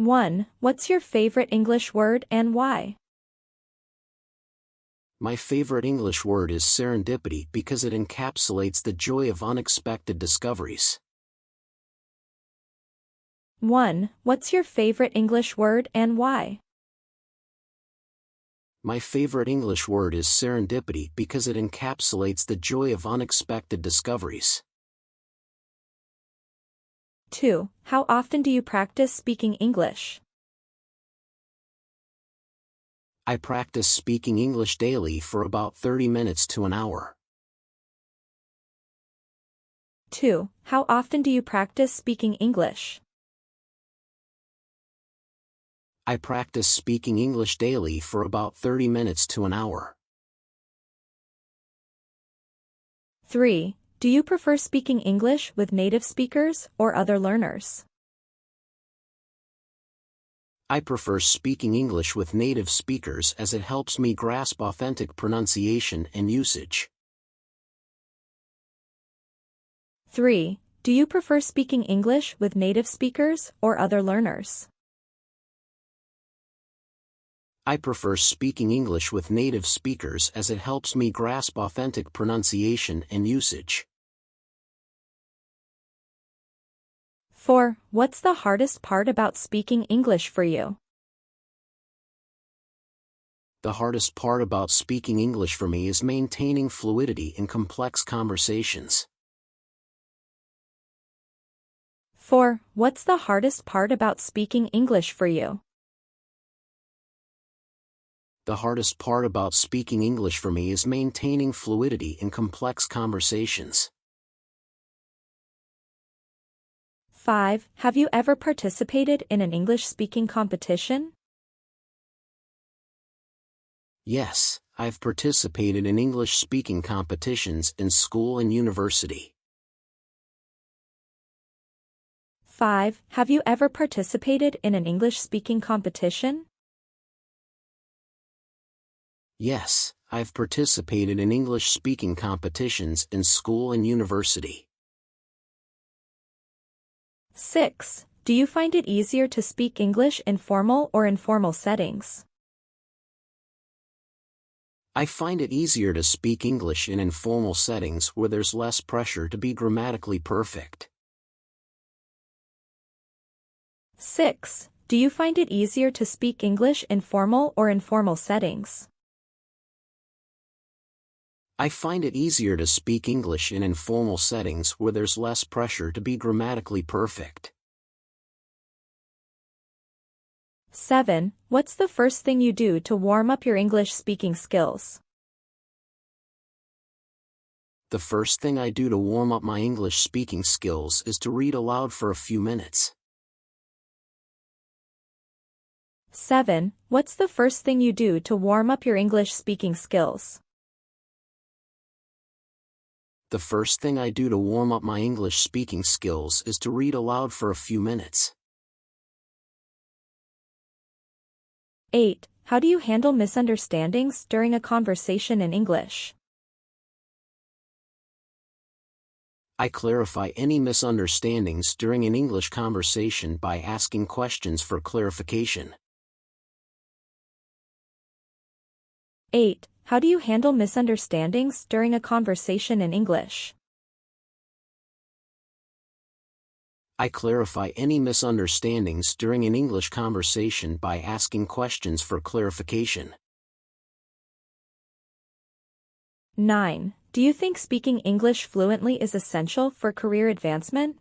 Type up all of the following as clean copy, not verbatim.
1. What's your favorite English word and why? My favorite English word is serendipity because it encapsulates the joy of unexpected discoveries. 1. What's your favorite English word and why? My favorite English word is serendipity because it encapsulates the joy of unexpected discoveries. 2. How often do you practice speaking English? I practice speaking English daily for about 30 minutes to an hour. 2. How often do you practice speaking English? I practice speaking English daily for about 30 minutes to an hour. 3. Do you prefer speaking English with native speakers or other learners? I prefer speaking English with native speakers as it helps me grasp authentic pronunciation and usage. 3. Do you prefer speaking English with native speakers or other learners? I prefer speaking English with native speakers as it helps me grasp authentic pronunciation and usage. 4. What's the hardest part about speaking English for you? The hardest part about speaking English for me is maintaining fluidity in complex conversations. 4. What's the hardest part about speaking English for you? The hardest part about speaking English for me is maintaining fluidity in complex conversations. 5. Have you ever participated in an English-speaking competition? Yes, I've participated in English-speaking competitions in school and university. 5. Have you ever participated in an English-speaking competition? Yes, I've participated in English-speaking competitions in school and university. 6. Do you find it easier to speak English in formal or informal settings? I find it easier to speak English in informal settings where there's less pressure to be grammatically perfect. 6. Do you find it easier to speak English in formal or informal settings? I find it easier to speak English in informal settings where there's less pressure to be grammatically perfect. 7. What's the first thing you do to warm up your English speaking skills? The first thing I do to warm up my English speaking skills is to read aloud for a few minutes. 7. What's the first thing you do to warm up your English speaking skills? The first thing I do to warm up my English speaking skills is to read aloud for a few minutes. 8. How do you handle misunderstandings during a conversation in English? I clarify any misunderstandings during an English conversation by asking questions for clarification. 8. How do you handle misunderstandings during a conversation in English? I clarify any misunderstandings during an English conversation by asking questions for clarification. 9. Do you think speaking English fluently is essential for career advancement?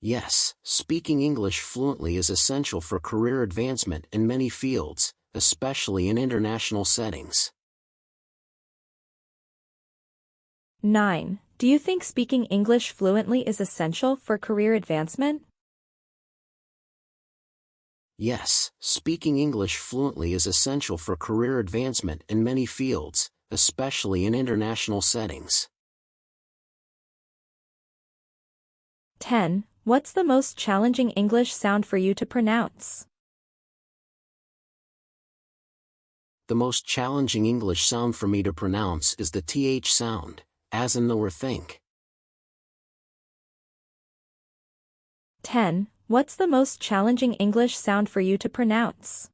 Yes, speaking English fluently is essential for career advancement in many fields, especially in international settings. 9. Do you think speaking English fluently is essential for career advancement? Yes, speaking English fluently is essential for career advancement in many fields, especially in international settings. 10. What's the most challenging English sound for you to pronounce? The most challenging English sound for me to pronounce is the th sound, as in know or think. 10. What's the most challenging English sound for you to pronounce?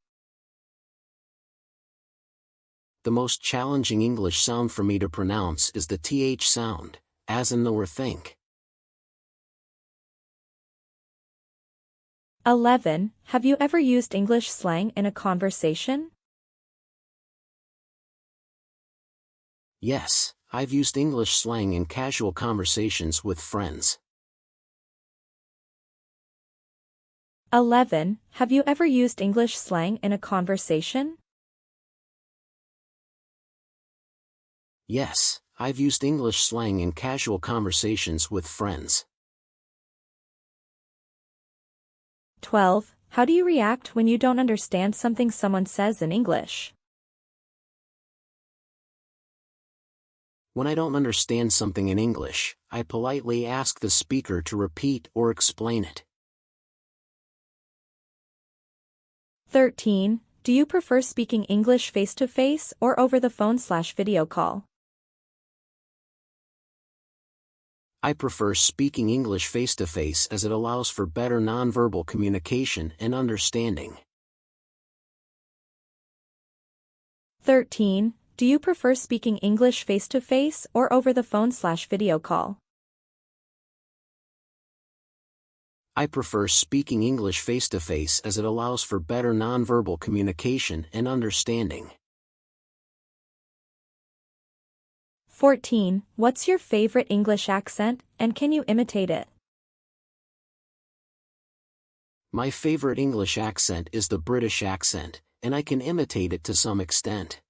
The most challenging English sound for me to pronounce is the th sound, as in know or think. 11. Have you ever used English slang in a conversation? Yes, I've used English slang in casual conversations with friends. 11. Have you ever used English slang in a conversation? Yes, I've used English slang in casual conversations with friends. 12. How do you react when you don't understand something someone says in English? When I don't understand something in English, I politely ask the speaker to repeat or explain it. 13. Do you prefer speaking English face-to-face or over the phone/video call? I prefer speaking English face-to-face as it allows for better nonverbal communication and understanding. 13. Do you prefer speaking English face-to-face or over the phone/video call? I prefer speaking English face-to-face as it allows for better nonverbal communication and understanding. 14. What's your favorite English accent, and can you imitate it? My favorite English accent is the British accent, and I can imitate it to some extent.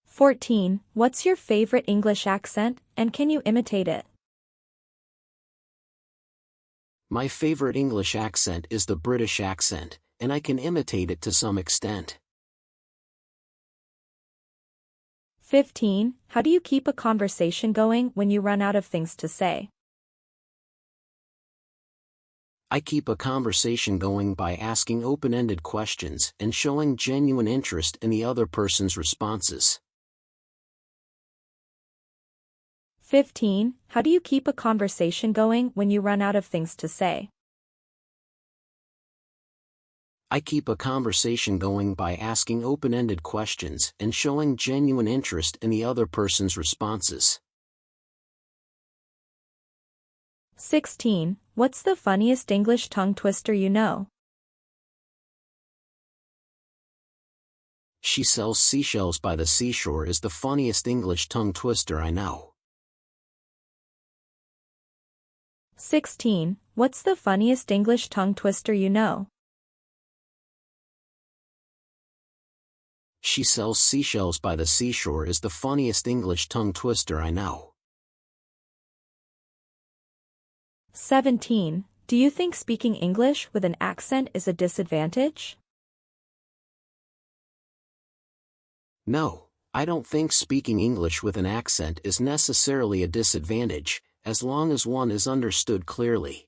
14. What's your favorite English accent, and can you imitate it? My favorite English accent is the British accent, and I can imitate it to some extent. 15. How do you keep a conversation going when you run out of things to say? I keep a conversation going by asking open-ended questions and showing genuine interest in the other person's responses. 15. How do you keep a conversation going when you run out of things to say? I keep a conversation going by asking open-ended questions and showing genuine interest in the other person's responses. 16. What's the funniest English tongue twister you know? She sells seashells by the seashore is the funniest English tongue twister I know. 16. What's the funniest English tongue twister you know? She sells seashells by the seashore is the funniest English tongue twister I know. 17. Do you think speaking English with an accent is a disadvantage? No, I don't think speaking English with an accent is necessarily a disadvantage, as long as one is understood clearly.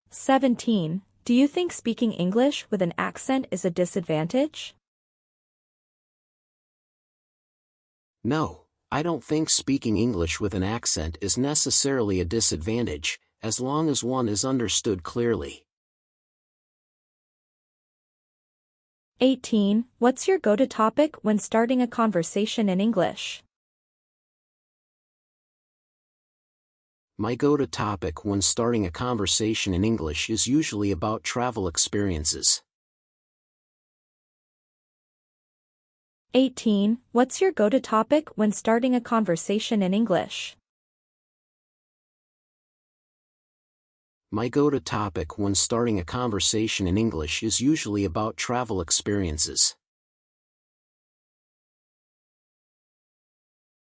17. Do you think speaking English with an accent is a disadvantage? No, I don't think speaking English with an accent is necessarily a disadvantage, as long as one is understood clearly. 18. What's your go-to topic when starting a conversation in English? My go-to topic when starting a conversation in English is usually about travel experiences. 18. What's your go-to topic when starting a conversation in English? My go-to topic when starting a conversation in English is usually about travel experiences.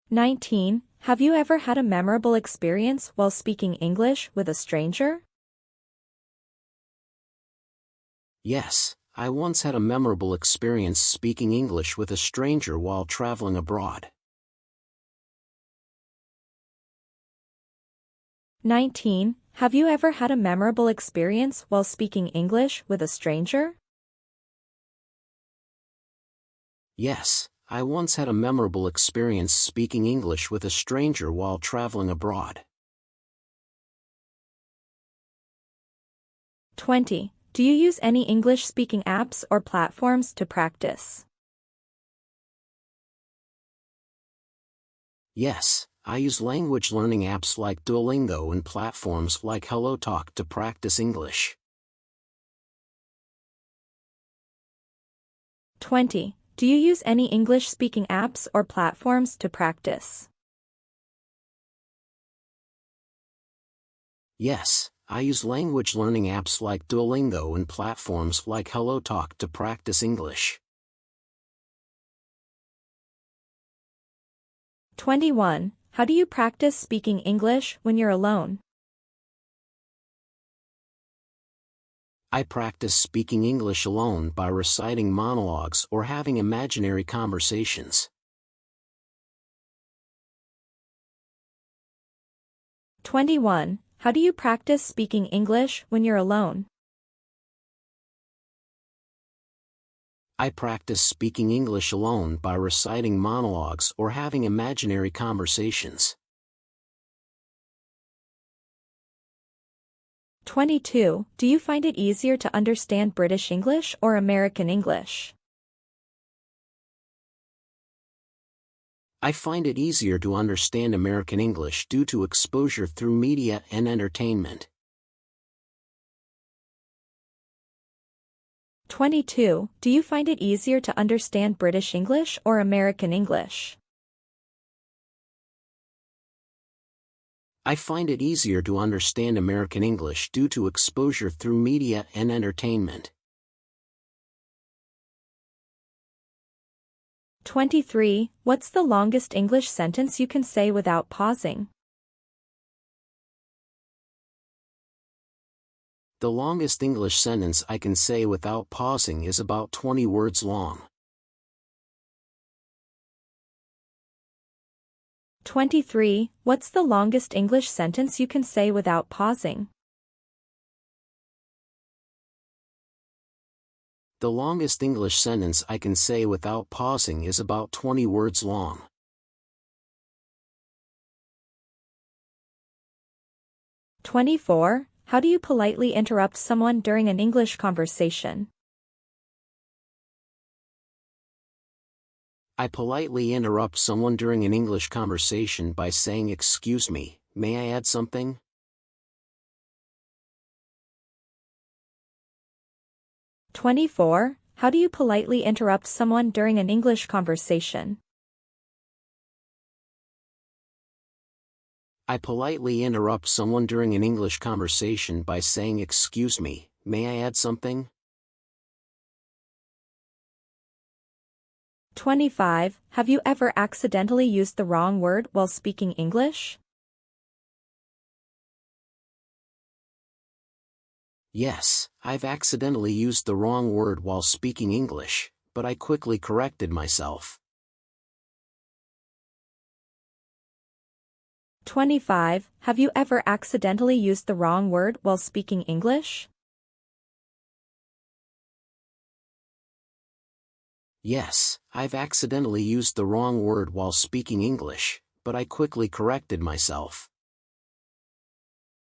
19. Have you ever had a memorable experience while speaking English with a stranger? Yes, I once had a memorable experience speaking English with a stranger while traveling abroad. 19. Have you ever had a memorable experience while speaking English with a stranger? Yes, I once had a memorable experience speaking English with a stranger while traveling abroad. 20. Do you use any English-speaking apps or platforms to practice? Yes, I use language learning apps like Duolingo and platforms like HelloTalk to practice English. 20. Do you use any English-speaking apps or platforms to practice? Yes, I use language learning apps like Duolingo and platforms like HelloTalk to practice English. 21. How do you practice speaking English when you're alone? I practice speaking English alone by reciting monologues or having imaginary conversations. 21. How do you practice speaking English when you're alone? I practice speaking English alone by reciting monologues or having imaginary conversations. 22. Do you find it easier to understand British English or American English? I find it easier to understand American English due to exposure through media and entertainment. 22. Do you find it easier to understand British English or American English? I find it easier to understand American English due to exposure through media and entertainment. 23. What's the longest English sentence you can say without pausing? The longest English sentence I can say without pausing is about 20 words long. 23. What's the longest English sentence you can say without pausing? The longest English sentence I can say without pausing is about 20 words long. 24. How do you politely interrupt someone during an English conversation? I politely interrupt someone during an English conversation by saying, "Excuse me, may I add something?" 24. How do you politely interrupt someone during an English conversation? I politely interrupt someone during an English conversation by saying, "Excuse me, may I add something?" 25. Have you ever accidentally used the wrong word while speaking English? Yes, I've accidentally used the wrong word while speaking English, but I quickly corrected myself. 25. Have you ever accidentally used the wrong word while speaking English? Yes, I've accidentally used the wrong word while speaking English, but I quickly corrected myself.